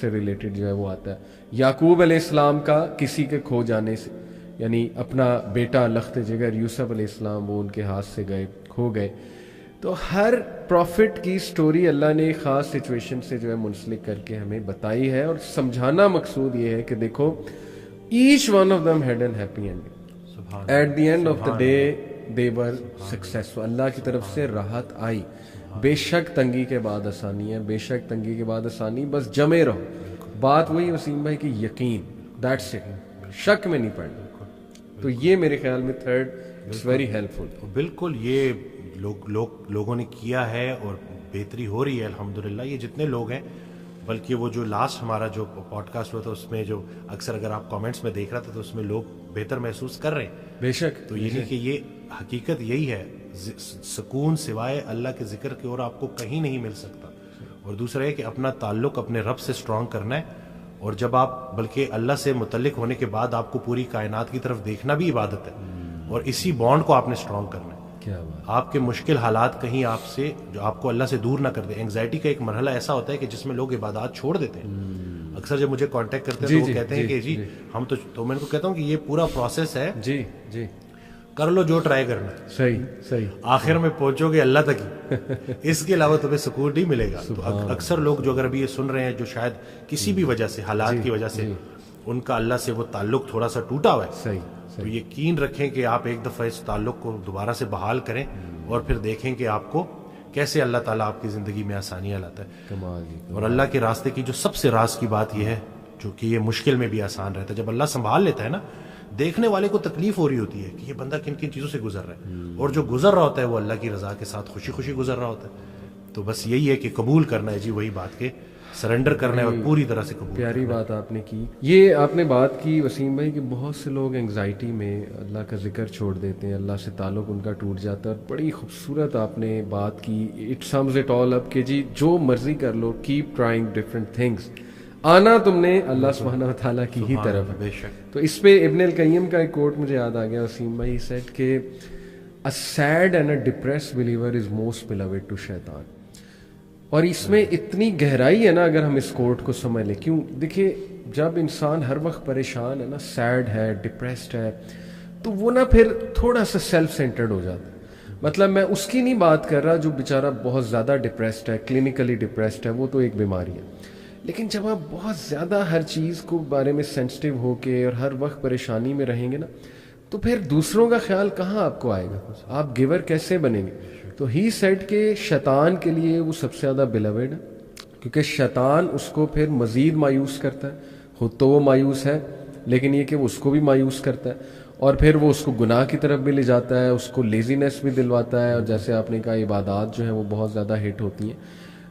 سے ریلیٹڈ جو ہے وہ آتا ہے. یعقوب علیہ السلام کا کسی کے کھو جانے سے, یعنی اپنا بیٹا لخت جگر یوسف علیہ السلام وہ ان کے ہاتھ سے گئے, کھو گئے. تو ہر پروفٹ کی سٹوری اللہ نے ایک خاص سچویشن سے جو ہے منسلک کر کے ہمیں بتائی ہے, اور سمجھانا مقصود یہ ہے کہ دیکھو each one of them had an happy ending. At the end of the day they were successful. اللہ کی طرف سے راحت آئی. بے شک تنگی کے بعد آسانی ہے, بے شک تنگی کے بعد آسانی, بس جمے رہو. بات وہی وسیم بھائی کہ یقین, دیٹس اٹ, شک میں نہیں پڑنا. تو یہ میرے خیال میں تھرڈ اٹس ویری ہیلپ فل. بالکل یہ لوگوں نے کیا ہے اور بہتری ہو رہی ہے الحمدللہ. یہ جتنے لوگ ہیں, بلکہ وہ جو لاسٹ ہمارا جو پوڈ کاسٹ ہوا تھا اس میں جو اکثر اگر آپ کامنٹس میں دیکھ رہا تھا تو اس میں لوگ بہتر محسوس کر رہے ہیں. بے شک. تو یہ نہیں کہ یہ حقیقت یہی ہے, سکون سوائے اللہ کے ذکر کے اور آپ کو کہیں نہیں مل سکتا. اور دوسرا ہے کہ اپنا تعلق اپنے رب سے اسٹرانگ کرنا ہے, اور جب آپ بلکہ اللہ سے متعلق ہونے کے بعد آپ کو پوری کائنات کی طرف دیکھنا بھی عبادت ہے, اور اسی بانڈ کو آپ نے اسٹرانگ کرنا ہے. کیا بات. آپ کے مشکل حالات کہیں آپ سے جو آپ کو اللہ سے دور نہ کر دے. اینگزائٹی کا ایک مرحلہ ایسا ہوتا ہے کہ جس میں لوگ عبادات چھوڑ دیتے ہیں. اکثر جب مجھے کانٹیکٹ کرتے ہیں تو وہ کہتے ہیں کہ جی ہم تو میں ان کو کہتا ہوں کہ یہ پورا پروسیس ہے, جی جی کر لو جو ٹرائی کرنا. صحیح صحیح. آخر میں پہنچو گے اللہ تک ہی, اس کے علاوہ تمہیں سکون نہیں ملے گا. تو اکثر لوگ جو اگر ابھی یہ سن رہے ہیں جو شاید کسی بھی وجہ سے حالات کی وجہ سے ان کا اللہ سے وہ تعلق تھوڑا سا ٹوٹا ہوا ہے, صحیح, تو یقین رکھیں کہ آپ ایک دفعہ اس تعلق کو دوبارہ سے بحال کریں اور پھر دیکھیں کہ آپ کو کیسے اللہ تعالیٰ آپ کی زندگی میں آسانیاں لاتا ہے. اور اللہ کے راستے کی جو سب سے راز کی بات یہ ہے جو کہ یہ مشکل میں بھی آسان رہتا ہے, جب اللہ سنبھال لیتا ہے نا, دیکھنے والے کو تکلیف ہو رہی ہوتی ہے کہ یہ بندہ کن کن چیزوں سے گزر رہا ہے, اور جو گزر رہا ہوتا ہے وہ اللہ کی رضا کے ساتھ خوشی خوشی گزر رہا ہوتا ہے. تو بس یہی ہے کہ قبول کرنا ہے, جی وہی بات کے سرنڈر کرنا ہے اور پوری طرح سے قبول. پیاری بات آپ نے کی. یہ آپ نے بات کی وسیم بھائی کہ بہت سے لوگ انگزائٹی میں اللہ کا ذکر چھوڑ دیتے ہیں, اللہ سے تعلق ان کا ٹوٹ جاتا ہے. بڑی خوبصورت آپ نے بات کی. اٹ سمز اٹ آل اپ کہ جی جو مرضی کر لو, کیپ ٹرائنگ ڈفرینٹ تھنگس, آنا تم نے اللہ سبحانہ و تعالیٰ کی ہی طرف ہے. بے شک. تو اس پہ ابن القیم کا ایک کوٹ مجھے یاد آ گیا وسیم بھائی, سیٹ کہ a sad and a depressed believer is most beloved to شیطان. اور اس میں اتنی گہرائی ہے نا اگر ہم اس کوٹ کو سمجھ لیں. کیوں, دیکھیے جب انسان ہر وقت پریشان ہے نا, سیڈ ہے, ڈپریسڈ ہے, تو وہ نا پھر تھوڑا سا سیلف سینٹرڈ ہو جاتا ہے. مطلب میں اس کی نہیں بات کر رہا جو بیچارہ بہت زیادہ ڈپریسڈ ہے, کلینکلی ڈپریسڈ ہے, وہ تو ایک بیماری ہے. لیکن جب آپ بہت زیادہ ہر چیز کو بارے میں سینسٹیو ہو کے اور ہر وقت پریشانی میں رہیں گے نا, تو پھر دوسروں کا خیال کہاں آپ کو آئے گا, آپ گیور کیسے بنیں گے. تو ہی سیڈ کہ شیطان کے لیے وہ سب سے زیادہ بیلوڈ ہے, کیونکہ شیطان اس کو پھر مزید مایوس کرتا ہے. خود تو وہ مایوس ہے, لیکن یہ کہ وہ اس کو بھی مایوس کرتا ہے, اور پھر وہ اس کو گناہ کی طرف بھی لے جاتا ہے, اس کو لیزینس بھی دلواتا ہے, اور جیسے آپ نے کہا عبادات جو ہیں وہ بہت زیادہ ہٹ ہوتی ہیں.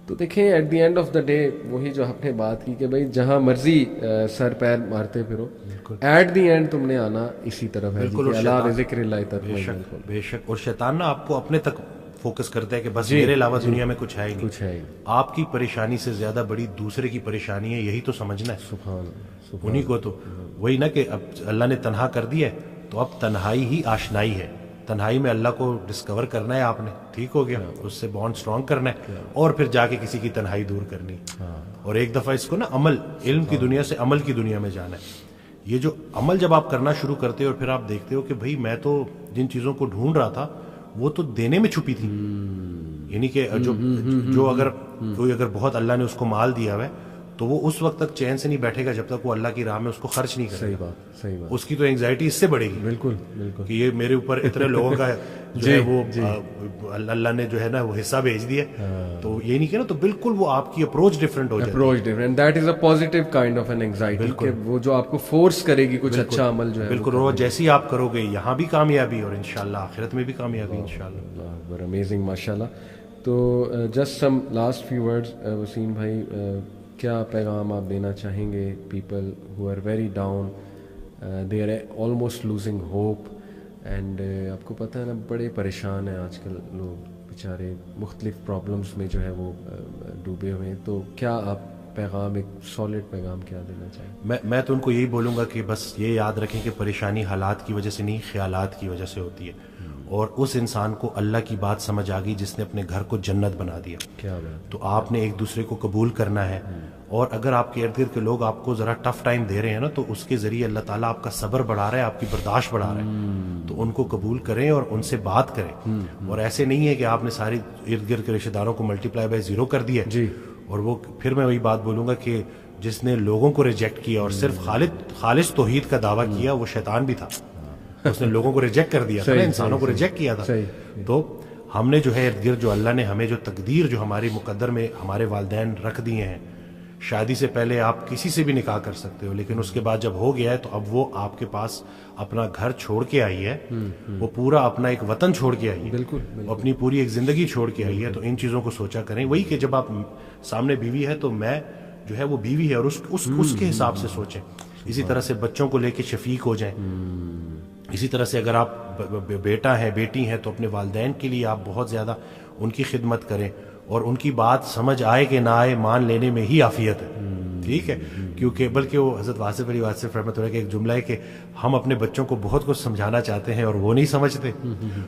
تو دیکھیں at the end of the day وہی جو آپ نے بات کی کہ بھائی جہاں مرضی سر پیر مارتے پھرو, ایٹ دی اینڈ تم نے آنا اسی طرف ہے. اللہ ذکر اللہ طرف. بے شک. اور شیطان نا آپ کو اپنے تک فوکس کرتا ہے کہ بس میرے علاوہ دنیا میں کچھ ہے ہی نہیں. آپ کی پریشانی سے زیادہ بڑی دوسرے کی پریشانی ہے, یہی تو سمجھنا ہے. سبحان انہی کو تو وہی نا کہ اب اللہ نے تنہا کر دیا ہے تو اب تنہائی ہی آشنائی ہے. تنہائی میں اللہ کو ڈسکور کرنا ہے آپ نے, ٹھیک ہو گیا, اس سے بانڈ اسٹرانگ کرنا ہے, اور پھر جا کے کسی کی تنہائی دور کرنی. اور ایک دفعہ اس کو نا عمل, علم کی دنیا سے عمل کی دنیا میں جانا ہے. یہ جو عمل جب آپ کرنا شروع کرتے ہو اور پھر آپ دیکھتے ہو کہ بھائی میں تو جن چیزوں کو ڈھونڈ رہا تھا وہ تو دینے میں چھپی تھی. یعنی کہ جو اگر کوئی اگر بہت اللہ نے اس کو مال دیا ہوا ہے تو وہ اس وقت تک چین سے نہیں بیٹھے گا جب تک وہ اللہ کی راہ میں اس کو خرچ نہیں کرے گا. صحیح بات. اس کی تو اینگزائٹی اس سے بڑھے گی. بالکل بالکل. کہ یہ میرے اوپر اتنے لوگوں کا جو ہے وہ اللہ نے جو ہے نا وہ حصہ بھیج دیا, تو یہ نہیں کہ نا, تو بالکل وہ آپ کی اپروچ ڈفرینٹ ہو جاتی ہے. Approach different, that is a positive kind of an anxiety, کہ وہ جو آپ کو فورس کرے گی کچھ اچھا عمل جو ہے. بالکل. اور جیسی آپ کرو گے یہاں بھی کامیابی اور انشاءاللہ آخرت میں بھی کامیابی انشاءاللہ. امیزنگ ماشاءاللہ. تو just some last few words Waseem بھائی, کیا پیغام آپ دینا چاہیں گے people who are very down, they are almost losing hope, and آپ کو پتہ ہے نا بڑے پریشان ہیں آج کل لوگ بیچارے, مختلف پرابلمس میں جو ہے وہ ڈوبے ہوئے ہیں. تو کیا آپ پیغام, ایک سالڈ پیغام کیا دینا چاہیں؟ میں تو ان کو یہی بولوں گا کہ بس یہ یاد رکھیں کہ پریشانی حالات کی وجہ سے نہیں, خیالات کی وجہ سے ہوتی ہے. اور اس انسان کو اللہ کی بات سمجھ آ گئی جس نے اپنے گھر کو جنت بنا دیا. کیا بات. تو آپ نے ایک دوسرے کو قبول کرنا ہے, اور اگر آپ کے ارد گرد کے لوگ آپ کو ذرا ٹف ٹائم دے رہے ہیں نا تو اس کے ذریعے اللہ تعالیٰ آپ کا صبر بڑھا رہا ہے, آپ کی برداشت بڑھا رہا ہے, تو ان کو قبول کریں اور ان سے بات کریں. اور ایسے نہیں ہے کہ آپ نے ساری ارد گرد کے رشتہ داروں کو ملٹی پلائی بائی 0 کر دیا جی, اور وہ پھر میں وہی بات بولوں گا کہ جس نے لوگوں کو ریجیکٹ کیا اور صرف خالص توحید کا دعویٰ کیا وہ شیطان بھی تھا, اس نے لوگوں کو ریجیکٹ کر دیا تھا, انسانوں کو ریجیکٹ کیا تھا. تو ہم نے جو ہے ارد گرد جو اللہ نے ہمیں جو تقدیر جو ہماری مقدر میں ہمارے والدین رکھ دیے ہیں, شادی سے پہلے آپ کسی سے بھی نکاح کر سکتے ہو, لیکن اس کے بعد جب ہو گیا ہے تو اب وہ آپ کے پاس اپنا گھر چھوڑ کے آئی ہے, وہ پورا اپنا ایک وطن چھوڑ کے آئی ہے, بالکل, اپنی پوری ایک زندگی چھوڑ کے آئی ہے. تو ان چیزوں کو سوچا کریں. وہی کہ جب آپ سامنے بیوی ہے تو میں جو ہے وہ بیوی ہے اور اس کے حساب سے سوچیں. اسی طرح سے بچوں کو لے کے شفیق ہو جائیں. اسی طرح سے اگر آپ بیٹا ہے بیٹی ہیں تو اپنے والدین کے لیے آپ بہت زیادہ ان کی خدمت کریں, اور ان کی بات سمجھ آئے کہ نہ آئے مان لینے میں ہی عافیت ہے. ٹھیک ہے, کیونکہ بلکہ وہ حضرت واصف علی واصف رحمۃ اللہ کا ایک جملہ ہے کہ ہم اپنے بچوں کو بہت کچھ سمجھانا چاہتے ہیں اور وہ نہیں سمجھتے,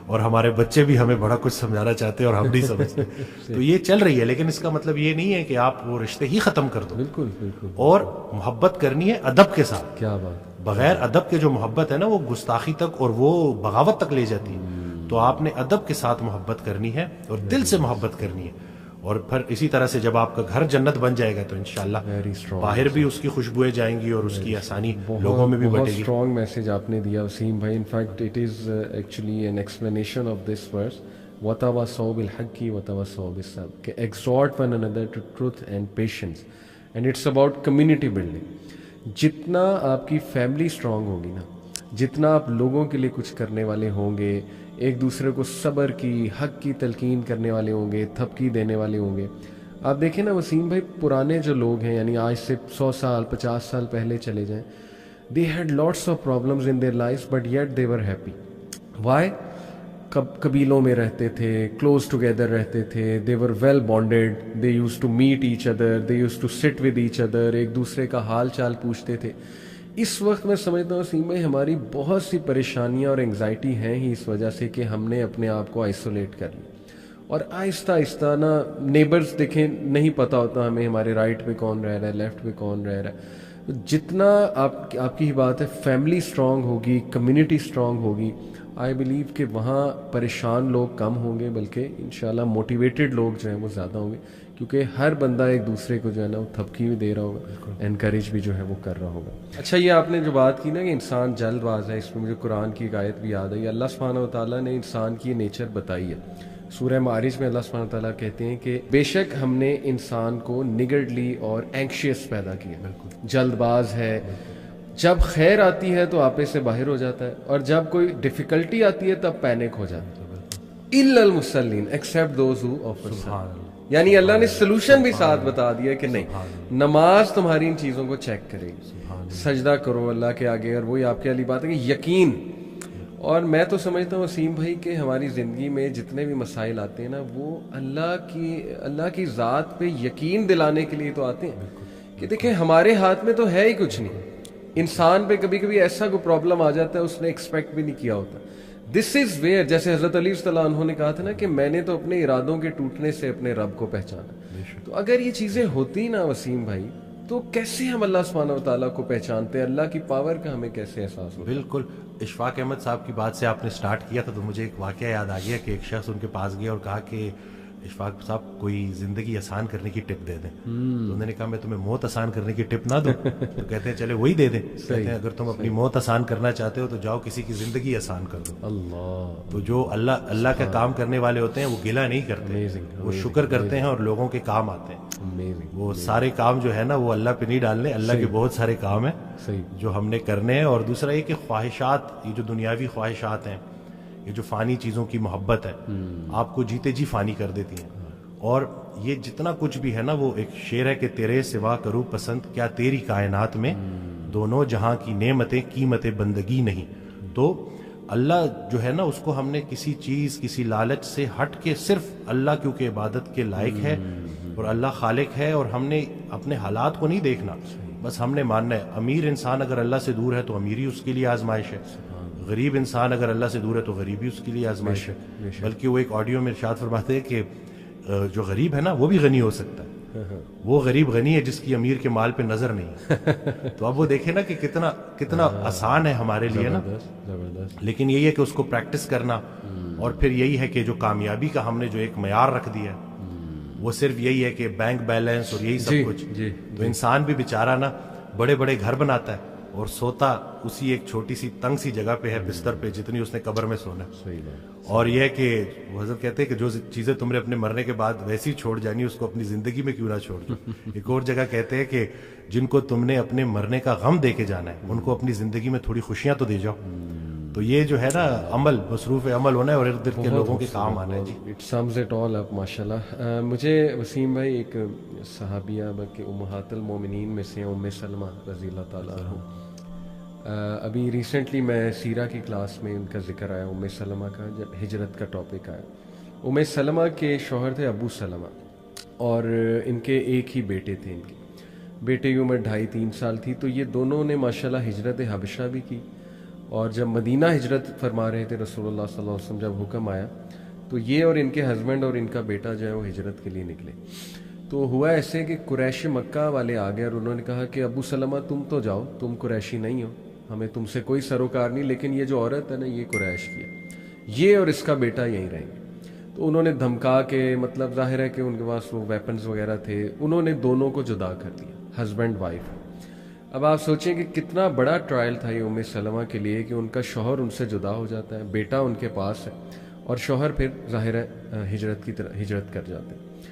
اور ہمارے بچے بھی ہمیں بڑا کچھ سمجھانا چاہتے ہیں اور ہم نہیں سمجھتے. تو یہ چل رہی ہے, لیکن اس کا مطلب یہ نہیں ہے کہ آپ وہ رشتے ہی ختم کر دو. بالکل بالکل, اور محبت کرنی ہے ادب کے ساتھ. کیا بات, بغیر ادب کے جو محبت ہے نا وہ گستاخی تک اور وہ بغاوت تک لے جاتی ہے. تو آپ نے ادب کے ساتھ محبت کرنی ہے اور دل سے محبت کرنی ہے. اور پھر اسی طرح سے جب آپ کا گھر جنت بن جائے گا تو انشاءاللہ باہر بھی اس کی خوشبوئیں جائیں گی اور اس کی آسانی لوگوں میں بھی بٹے گی. بہت اسٹرانگ میسج آپ نے دیا وسیم بھائی. In fact it is actually an explanation of this verse, وَتَوَاصَوْا بِالْحَقِّ وَتَوَاصَوْا بِالصَّبْرِ, کہ exhort one another to truth and patience, and it's about community building. جتنا آپ کی فیملی اسٹرانگ ہوگی نا, جتنا آپ لوگوں کے لیے کچھ کرنے والے ہوں گے, ایک دوسرے کو صبر کی حق کی تلقین کرنے والے ہوں گے, تھپکی دینے والے ہوں گے. آپ دیکھیں نا وسیم بھائی, پرانے جو لوگ ہیں یعنی آج سے 100 سال 50 سال پہلے چلے جائیں, they had lots of problems in their lives but yet they were happy. Why? قبیلوں میں رہتے تھے, close together رہتے تھے, they were well bonded, they used to meet each other, they used to sit with each other, ایک دوسرے کا حال چال پوچھتے تھے. اس وقت میں سمجھتا ہوں وسیم بھائی ہماری بہت سی پریشانیاں اور انگزائٹی ہیں ہی اس وجہ سے کہ ہم نے اپنے آپ کو آئسولیٹ کر لی, اور آہستہ آہستہ نا نیبرز دیکھیں نہیں پتہ ہوتا ہمیں ہمارے رائٹ پہ کون رہ رہا ہے, لیفٹ پہ کون رہ رہا ہے. جتنا آپ کی ہی بات ہے, فیملی اسٹرانگ ہوگی, کمیونٹی اسٹرانگ ہوگی, آئی بلیو کہ وہاں پریشان لوگ کم ہوں گے, بلکہ انشاءاللہ موٹیویٹڈ لوگ جو ہیں وہ زیادہ ہوں گے, کیونکہ ہر بندہ ایک دوسرے کو جو ہے نا وہ تھپکی بھی دے رہا ہوگا, انکریج بھی جو ہے وہ کر رہا ہوگا. اچھا, یہ آپ نے جو بات کی نا کہ انسان جلد باز ہے, اس میں مجھے قرآن کی ایک آیت بھی یاد آئی. اللہ سبحانہ و تعالیٰ نے انسان کی نیچر بتائی ہے. سورہ معارج میں اللہ سبحانہ و تعالیٰ کہتے ہیں کہ بے شک ہم نے انسان کو نگرڈلی اور اینکشیس پیدا کیا, جلد باز ہے. جب خیر آتی ہے تو آپے سے باہر ہو جاتا ہے, اور جب کوئی ڈیفیکلٹی آتی ہے تب پینک ہو جاتا ہے. الا المصلین, ایکسیپٹ دوز ہو آفر الصلاۃ. یعنی اللہ نے سلوشن بھی ساتھ بتا دیا کہ نہیں, نماز تمہاری ان چیزوں کو چیک کرے گی, سجدہ کرو اللہ کے آگے, اور وہی آپ کے علی بات ہے کہ یقین. اور میں تو سمجھتا ہوں وسیم بھائی کہ ہماری زندگی میں جتنے بھی مسائل آتے ہیں نا وہ اللہ کی ذات پہ یقین دلانے کے لیے تو آتے ہیں کہ دیکھیں ہمارے ہاتھ میں تو ہے ہی کچھ نہیں. انسان پہ کبھی کبھی ایسا کوئی پرابلم آ جاتا ہے اس نے ایکسپیکٹ بھی نہیں کیا ہوتا. دس از ویئر, جیسے حضرت علی صلی اللہ عنہ نے کہا تھا نا کہ میں نے تو اپنے ارادوں کے ٹوٹنے سے اپنے رب کو پہچانا. تو اگر یہ چیزیں ہوتی نا وسیم بھائی, تو کیسے ہم اللہ سبحانہ و تعالیٰ کو پہچانتے ہیں, اللہ کی پاور کا ہمیں کیسے احساس ہوتا ہے. بالکل. اشفاق احمد صاحب کی بات سے آپ نے سٹارٹ کیا تھا تو مجھے ایک واقعہ یاد آ گیا کہ ایک شخص ان کے پاس گیا اور کہا کہ اشفاق صاحب کوئی زندگی آسان کرنے کی ٹپ دے دیں. تو انہوں نے کہا میں تمہیں موت آسان کرنے کی ٹپ نہ دوں. تو کہتے ہیں چلے وہی دے دیں. کہتے ہیں اگر تم اپنی موت آسان کرنا چاہتے ہو تو جاؤ کسی کی زندگی آسان کر دو. اللہ. تو جو اللہ کا کام کرنے والے ہوتے ہیں وہ گلہ نہیں کرتے, وہ شکر کرتے ہیں اور لوگوں کے کام آتے ہیں. وہ سارے کام جو ہے نا وہ اللہ پہ نہیں ڈالنے, اللہ کے بہت سارے کام ہیں جو ہم نے کرنے ہیں. اور دوسرا یہ کہ خواہشات, یہ جو دنیاوی خواہشات ہیں, یہ جو فانی چیزوں کی محبت ہے, آپ کو جیتے جی فانی کر دیتی ہیں. اور یہ جتنا کچھ بھی ہے نا, وہ ایک شعر ہے کہ تیرے سوا کروں پسند کیا تیری کائنات میں, دونوں جہاں کی نعمتیں قیمت بندگی نہیں. تو اللہ جو ہے نا اس کو ہم نے کسی چیز کسی لالچ سے ہٹ کے صرف اللہ کیونکہ عبادت کے لائق ہے اور اللہ خالق ہے, اور ہم نے اپنے حالات کو نہیں دیکھنا, بس ہم نے ماننا ہے. امیر انسان اگر اللہ سے دور ہے تو امیری اس کے لیے آزمائش ہے, غریب انسان اگر اللہ سے دور ہے تو غریبی اس کے لیے آزمائش ہے. بلکہ وہ ایک آڈیو میں ارشاد فرماتے ہیں کہ جو غریب ہے نا وہ بھی غنی ہو سکتا ہے, وہ غریب غنی ہے جس کی امیر کے مال پہ نظر نہیں ہے. تو اب وہ دیکھیں نا کہ کتنا آسان ہے ہمارے لیے نا, لیکن یہی ہے کہ اس کو پریکٹس کرنا. اور پھر یہی ہے کہ جو کامیابی کا ہم نے جو ایک معیار رکھ دیا ہے وہ صرف یہی ہے کہ بینک بیلنس اور یہی سب کچھ. تو انسان بھی بیچارہ نا بڑے بڑے گھر بناتا ہے اور سوتا اسی ایک چھوٹی سی تنگ سی جگہ پہ ہے, بستر پہ, جتنی اس نے قبر میں سونا. اور یہ ہے کہ حضرت کہتے ہیں کہ جو چیزیں تم نے اپنے مرنے کے بعد ویسی چھوڑ جانی اس کو اپنی زندگی میں کیوں نہ چھوڑ دو. ایک اور جگہ کہتے ہیں کہ جن کو تم نے اپنے مرنے کا غم دے کے جانا ہے ان کو اپنی زندگی میں تھوڑی خوشیاں تو دے جاؤ. تو یہ جو ہے نا عمل, مصروف عمل ہونا ہے اور ارد گرد کے لوگوں کے کام آنا ہے. جی اٹ سمز اٹ آل اپ ماشاءاللہ. مجھے وسیم بھائی ایک صحابیہ بلکہ امہات المومنین میں سے ام سلمہ رضی اللہ تعالیٰ عنہ, ابھی ریسنٹلی میں سیرہ کی کلاس میں ان کا ذکر آیا ام سلمہ کا, جب ہجرت کا ٹاپک آیا. ام سلمہ کے شوہر تھے ابو سلمہ اور ان کے ایک ہی بیٹے تھے. ان کے بیٹے کی عمر 2.5-3 سال تھی. تو یہ دونوں نے ماشاءاللہ ہجرت حبشہ بھی کی, اور جب مدینہ ہجرت فرما رہے تھے رسول اللہ صلی اللہ علیہ وسلم, جب حکم آیا تو یہ اور ان کے ہسبینڈ اور ان کا بیٹا جو ہے وہ ہجرت کے لیے نکلے. تو ہوا ایسے کہ قریش مکہ والے آ گئے اور انہوں نے کہا کہ ابو سلمہ تم تو جاؤ, تم قریشی نہیں ہو, ہمیں تم سے کوئی سروکار نہیں, لیکن یہ جو عورت ہے نا یہ قریش کی ہے, یہ اور اس کا بیٹا یہیں رہیں گے. تو انہوں نے دھمکا کے, مطلب ظاہر ہے کہ ان کے پاس وہ ویپنز وغیرہ تھے, انہوں نے دونوں کو جدا کر دیا, ہسبینڈ وائف. اب آپ سوچیں کہ کتنا بڑا ٹرائل تھا یہ ام سلمہ کے لیے کہ ان کا شوہر ان سے جدا ہو جاتا ہے, بیٹا ان کے پاس ہے, اور شوہر پھر ظاہر ہے ہجرت کر جاتے ہیں.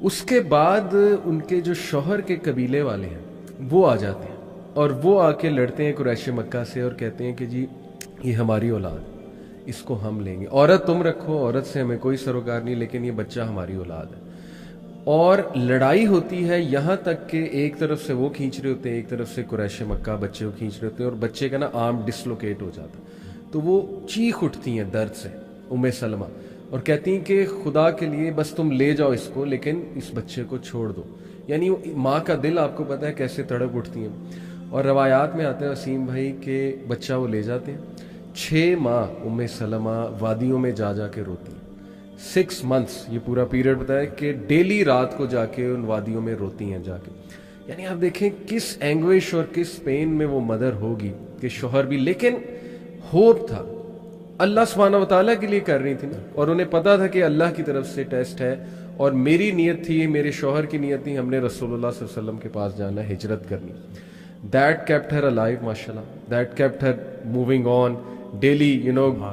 اس کے بعد ان کے جو شوہر کے قبیلے والے ہیں وہ آ جاتے ہیں اور وہ آ کے لڑتے ہیں قریش مکہ سے اور کہتے ہیں کہ جی یہ ہماری اولاد ہے, اس کو ہم لیں گے, عورت تم رکھو, عورت سے ہمیں کوئی سروکار نہیں, لیکن یہ بچہ ہماری اولاد ہے. اور لڑائی ہوتی ہے یہاں تک کہ ایک طرف سے وہ کھینچ رہے ہوتے ہیں, ایک طرف سے قریش مکہ بچے کو کھینچ رہے ہوتے ہیں, اور بچے کا نا آرم ڈسلوکیٹ ہو جاتا ہے. تو وہ چیخ اٹھتی ہیں درد سے ام سلمہ اور کہتی ہیں کہ خدا کے لیے بس تم لے جاؤ اس کو, لیکن اس بچے کو چھوڑ دو. یعنی ماں کا دل آپ کو پتہ ہے کیسے تڑپ اٹھتی ہیں. اور روایات میں آتا ہے وسیم بھائی کہ بچہ وہ لے جاتے ہیں, 6 ماہ ام سلمہ وادیوں میں جا کے روتی ہیں. 6 months یہ پورا پیریڈ بتایا کہ ڈیلی رات کو جا کے ان وادیوں میں روتی ہیں جا کے. یعنی آپ دیکھیں کس اینگوش اور کس پین میں وہ مدر ہوگی کہ شوہر بھی, لیکن ہوپ تھا, اللہ سبحانہ و تعالیٰ کے لیے کر رہی تھی نا, اور انہیں پتا تھا کہ اللہ کی طرف سے ٹیسٹ ہے, اور میری نیت تھی, میرے شوہر کی نیت تھی, ہم نے رسول اللہ صلی اللہ علیہ وسلم کے پاس جانا ہے, ہجرت کرنی. That kept her alive, mashallah. That kept her moving on daily,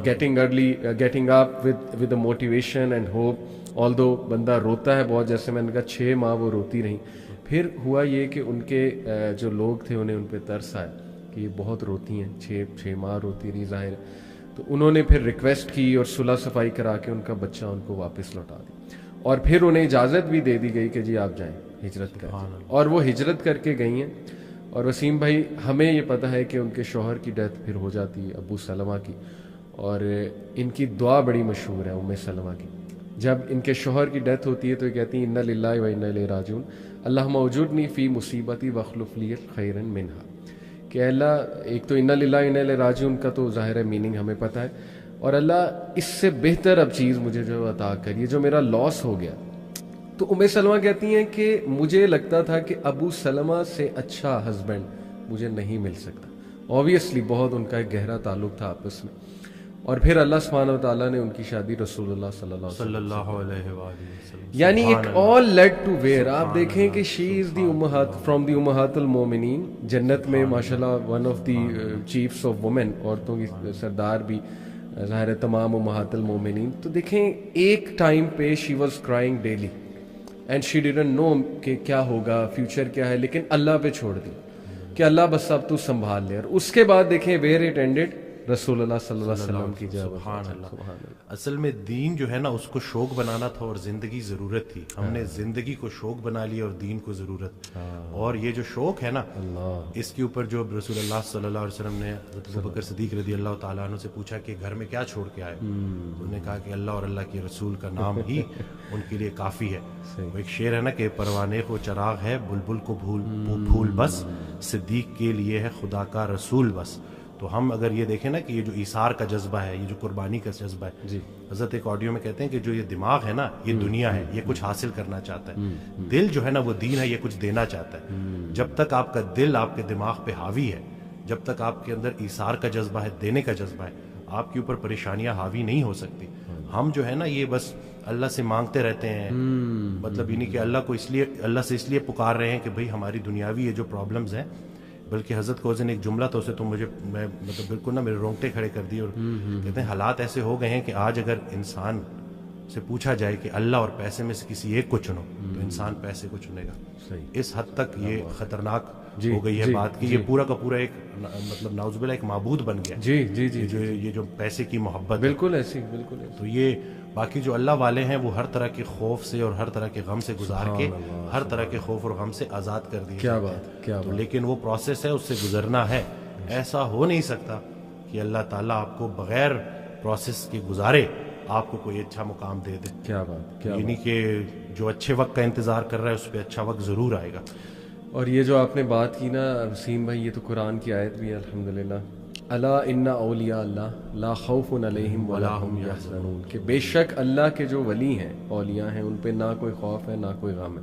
getting up with the motivation and hope. Although بندہ روتا ہے بہت, جیسے میں نے کہا 6 ماہ وہ روتی رہیں. پھر ہوا یہ کہ ان کے جو لوگ تھے انہیں ان پہ ترس آیا کہ یہ بہت روتی ہیں, 6 ماہ روتی رہی ظاہر. تو انہوں نے پھر ریکویسٹ کی اور صلح صفائی کرا کے ان کا بچہ ان کو واپس لوٹا دی, اور پھر انہیں اجازت بھی دے دی گئی کہ جی آپ جائیں ہجرت کریں, اور وہ ہجرت کر کے گئی ہیں. اور وسیم بھائی ہمیں یہ پتہ ہے کہ ان کے شوہر کی ڈیتھ پھر ہو جاتی ہے ابو سلمہ کی, اور ان کی دعا بڑی مشہور ہے ام سلمہ کی. جب ان کے شوہر کی ڈیتھ ہوتی ہے تو یہ کہتی ہیں انا للہ و انا الیہ راجعون, اللہم اجرنی فی مصیبتی واخلف لی خیرا منہا. کہ اللہ, ایک تو انا للہ و انا الیہ راجعون کا تو ظاہر ہے میننگ ہمیں پتہ ہے, اور اللہ اس سے بہتر اب چیز مجھے جو عطا کریے, جو میرا لاس ہو گیا. تو ام سلمہ کہتی ہیں کہ مجھے لگتا تھا کہ ابو سلمہ سے اچھا ہسبینڈ مجھے نہیں مل سکتا. اوبیسلی بہت ان کا ایک گہرا تعلق تھا آپس میں, اور پھر اللہ سبحانہ و تعالیٰ نے ان کی شادی رسول اللہ صلی اللہ علیہ وسلم, یعنی it all lead to where. آپ دیکھیں کہ شی از دی امہات فرام دی امہات المومنین, جنت میں ماشاءاللہ one of the chiefs of women, عورتوں کی سردار بھی ظاہر ہے تمام امہات المومنین. تو دیکھیں ایک ٹائم پہ she was crying daily and she didn't know کہ کیا ہوگا, فیوچر کیا ہے, لیکن اللہ پہ چھوڑ دی کہ اللہ بس اب تو سنبھال لے. اور اس کے بعد دیکھیں ویئر اٹ اینڈڈ, رسول اللہ صلی اللہ علیہ وسلم کی جگہ. سبحان اللہ. اصل میں دین جو ہے نا اس کو شوق بنانا تھا اور زندگی ضرورت تھی. ہم نے زندگی کو شوق بنا لیا اور دین کو ضرورت. اور یہ جو شوق ہے نا اس کے اوپر جو رسول اللہ صلی اللہ علیہ وسلم نے حضرت ابوبکر صدیق رضی اللہ تعالیٰ عنہ سے پوچھا کہ گھر میں کیا چھوڑ کے آئے, انہوں نے کہا کہ اللہ اور اللہ کے رسول کا نام ہی ان کے لیے کافی ہے. وہ ایک شعر ہے نا کہ پروانے کو چراغ ہے بلبل کو پھول بس, صدیق کے لیے ہے خدا کا رسول بس. تو ہم اگر یہ دیکھیں نا کہ یہ جو ایثار کا جذبہ ہے, یہ جو قربانی کا جذبہ ہے, جی حضرت ایک آڈیو میں کہتے ہیں کہ جو یہ دماغ ہے نا یہ دنیا ہے, یہ کچھ حاصل کرنا چاہتا ہے, دل جو ہے نا وہ دین ہے, یہ کچھ دینا چاہتا ہے. جب تک آپ کا دل آپ کے دماغ پہ حاوی ہے, جب تک آپ کے اندر ایثار کا جذبہ ہے, دینے کا جذبہ ہے, آپ کے اوپر پریشانیاں حاوی نہیں ہو سکتی. ہم جو ہے نا یہ بس اللہ سے مانگتے رہتے ہیں, مطلب یہ نہیں کہ اللہ کو اس لیے, اللہ سے اس لیے پکار رہے ہیں کہ بھئی ہماری دنیاوی یہ جو پرابلمز ہیں, بلکہ حضرت کو اس دن ایک جملہ تو اسے تو مجھے میں مطلب بالکل نا میرے رونگٹے کھڑے کر دیے, اور کہتے ہیں حالات ایسے ہو گئے ہیں کہ آج اگر انسان سے پوچھا جائے کہ اللہ اور پیسے میں سے کسی ایک کو چنو, تو انسان پیسے کو چنے گا. اس حد تک یہ خطرناک ہو گئی ہے بات کہ یہ پورا کا پورا ایک مطلب نعوذ باللہ ایک معبود بن گیا. جی جی جی جو یہ جو پیسے کی محبت, بالکل ایسی, بالکل ایسی. تو یہ باقی جو اللہ والے ہیں وہ ہر طرح کے خوف سے اور ہر طرح کے غم سے گزار کے ہر طرح کے خوف اور غم سے آزاد کر دیے. کیا بات, کیا بات. لیکن وہ پروسیس ہے, اس سے گزرنا ہے. ایسا ہو نہیں سکتا کہ اللہ تعالیٰ آپ کو بغیر پروسیس کے گزارے آپ کو کوئی اچھا مقام دے دے. کیا بات, کیا یعنی کہ جو اچھے وقت کا انتظار کر رہا ہے اس پہ اچھا وقت ضرور آئے گا. اور یہ جو آپ نے بات کی نا وسیم بھائی, یہ تو قرآن کی آیت بھی ہے الحمدللہ, الا ان اولیاء اللہ لا خوف علیہم ولا هم یحزنون, کہ بے شک اللہ کے جو ولی ہیں, اولیاء ہیں, ان پہ نہ کوئی خوف ہے نہ کوئی غم ہے.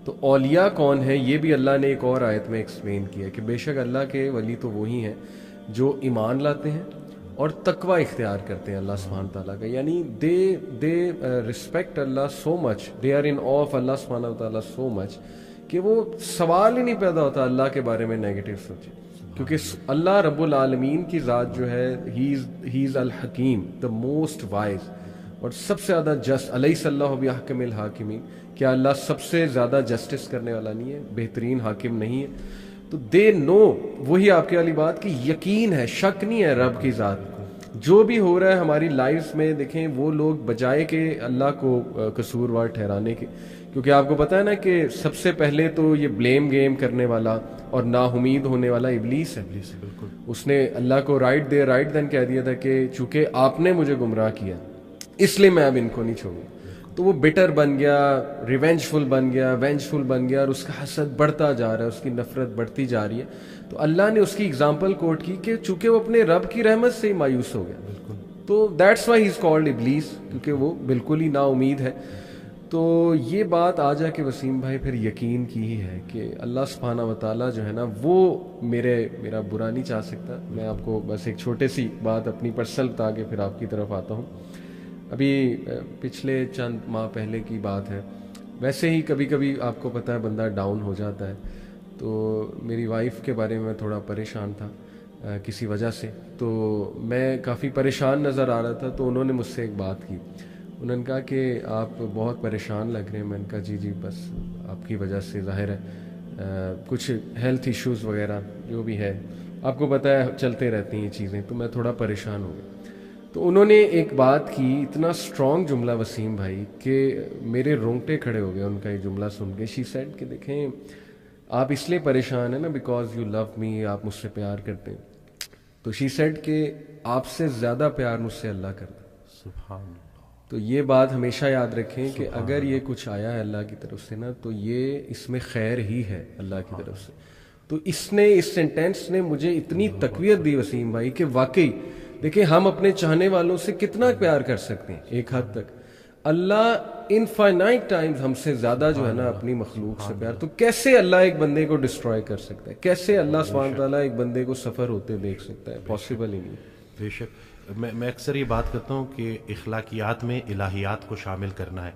تو اولیاء کون ہے یہ بھی اللہ نے ایک اور آیت میں ایکسپلین کیا ہے کہ بے شک اللہ کے ولی تو وہی ہیں جو ایمان لاتے ہیں اور تقوی اختیار کرتے ہیں اللہ سبحانہ تعالیٰ کا. یعنی they respect Allah so much, they are in awe of Allah سبحانہ تعالیٰ سو مچ کہ وہ سوال ہی نہیں پیدا ہوتا اللہ کے بارے میں نیگیٹو سوچے, کیونکہ اللہ رب العالمین کی ذات جو ہے ہی از الحکیم, دا موسٹ وائز, اور سب سے زیادہ جسٹ. الیس اللہ بأحکم الحاکمین, کیا اللہ سب سے زیادہ جسٹس کرنے والا نہیں ہے, بہترین حاکم نہیں ہے؟ تو دے نو, وہی آپ کی والی بات کہ یقین ہے, شک نہیں ہے رب کی ذات کو. جو بھی ہو رہا ہے ہماری لائف میں, دیکھیں وہ لوگ بجائے کہ اللہ کو قصوروار ٹھہرانے کے, کیونکہ آپ کو پتہ ہے نا کہ سب سے پہلے تو یہ بلیم گیم کرنے والا اور نا امید ہونے والا ابلیس ہے. بالکل, اس نے اللہ کو رائٹ دین کہہ دیا تھا کہ چونکہ آپ نے مجھے گمراہ کیا اس لیے میں اب ان کو نہیں چھوڑوں. تو وہ بٹر بن گیا, ریونجفل بن گیا, وینجفل بن گیا, اور اس کا حسد بڑھتا جا رہا ہے, اس کی نفرت بڑھتی جا رہی ہے. تو اللہ نے اس کی اگزامپل کوٹ کی کہ چونکہ وہ اپنے رب کی رحمت سے ہی مایوس ہو گیا, تو that's why he is called ابلیس, کیونکہ وہ بالکل ہی نا امید ہے. تو یہ بات آ جا کے وسیم بھائی پھر یقین کی ہی ہے کہ اللہ سبحانہ و تعالیٰ جو ہے نا وہ میرا برا نہیں چاہ سکتا. میں آپ کو بس ایک چھوٹے سی بات اپنی پرسنل بتا کے پھر آپ کی طرف آتا ہوں. ابھی پچھلے چند ماہ پہلے کی بات ہے, ویسے ہی کبھی کبھی آپ کو پتہ ہے بندہ ڈاؤن ہو جاتا ہے. تو میری وائف کے بارے میں تھوڑا پریشان تھا کسی وجہ سے, تو میں کافی پریشان نظر آ رہا تھا. تو انہوں نے مجھ سے ایک بات کی, انہوں نے کہا کہ آپ بہت پریشان لگ رہے ہیں. میں نے کہا جی بس آپ کی وجہ سے, ظاہر ہے کچھ ہیلتھ ایشوز وغیرہ جو بھی ہے, آپ کو پتہ ہے چلتے رہتی ہیں یہ چیزیں, تو میں تھوڑا پریشان ہو گیا. تو انہوں نے ایک بات کی, اتنا اسٹرانگ جملہ وسیم بھائی کہ میرے رونگٹے کھڑے ہو گئے ان کا یہ جملہ سن کے. شی سیڈ کہ دیکھیں آپ اس لیے پریشان ہیں نا بیکاز یو لو می, آپ مجھ سے پیار کرتے ہیں. تو شی سیڈ کہ آپ سے زیادہ پیار مجھ سے اللہ کرتا. سبحان اللہ. تو یہ بات ہمیشہ یاد رکھیں کہ اگر یہ کچھ آیا ہے اللہ کی طرف سے نا, تو یہ اس میں خیر ہی ہے اللہ کی طرف سے. تو اس سینٹینس نے مجھے اتنی تقویت دی وسیم بھائی کہ واقعی دیکھیں ہم اپنے چاہنے والوں سے کتنا پیار کر سکتے ہیں ایک حد تک, اللہ انفائنائٹ ٹائمز ہم سے زیادہ جو ہے نا اپنی مخلوق سے پیار. تو کیسے اللہ ایک بندے کو ڈسٹروائے کر سکتا ہے, کیسے اللہ سبحانہ تعالیٰ ایک بندے کو سفر ہوتے دیکھ سکتا ہے؟ پاسبل ہی نہیں. بے شک. میں اکثر یہ بات کرتا ہوں کہ اخلاقیات میں الہیات کو شامل کرنا ہے.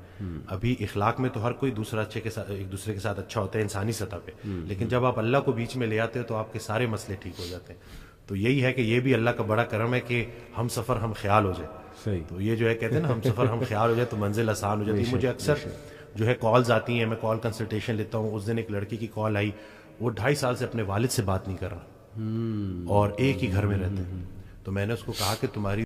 ابھی اخلاق میں تو ہر کوئی ایک دوسرے کے ساتھ اچھا ہوتا ہے انسانی سطح پہ, لیکن جب آپ اللہ کو بیچ میں لے آتے ہو تو آپ کے سارے مسئلے ٹھیک ہو جاتے ہیں. تو یہی ہے کہ یہ بھی اللہ کا بڑا کرم ہے کہ ہم سفر ہم خیال ہو جائے. صحیح. تو یہ جو ہے کہتے ہیں نا ہم سفر ہم خیال ہو جائے تو منزل آسان ہو جاتی ہے. مجھے اکثر جو ہے کالز آتی ہیں, میں کال کنسلٹیشن لیتا ہوں. اس دن ایک لڑکی کی کال آئی, وہ 2.5 سال سے اپنے والد سے بات نہیں کر رہا اور ایک ہی گھر میں رہتے ہیں. تو میں نے اس کو کہا کہ تمہاری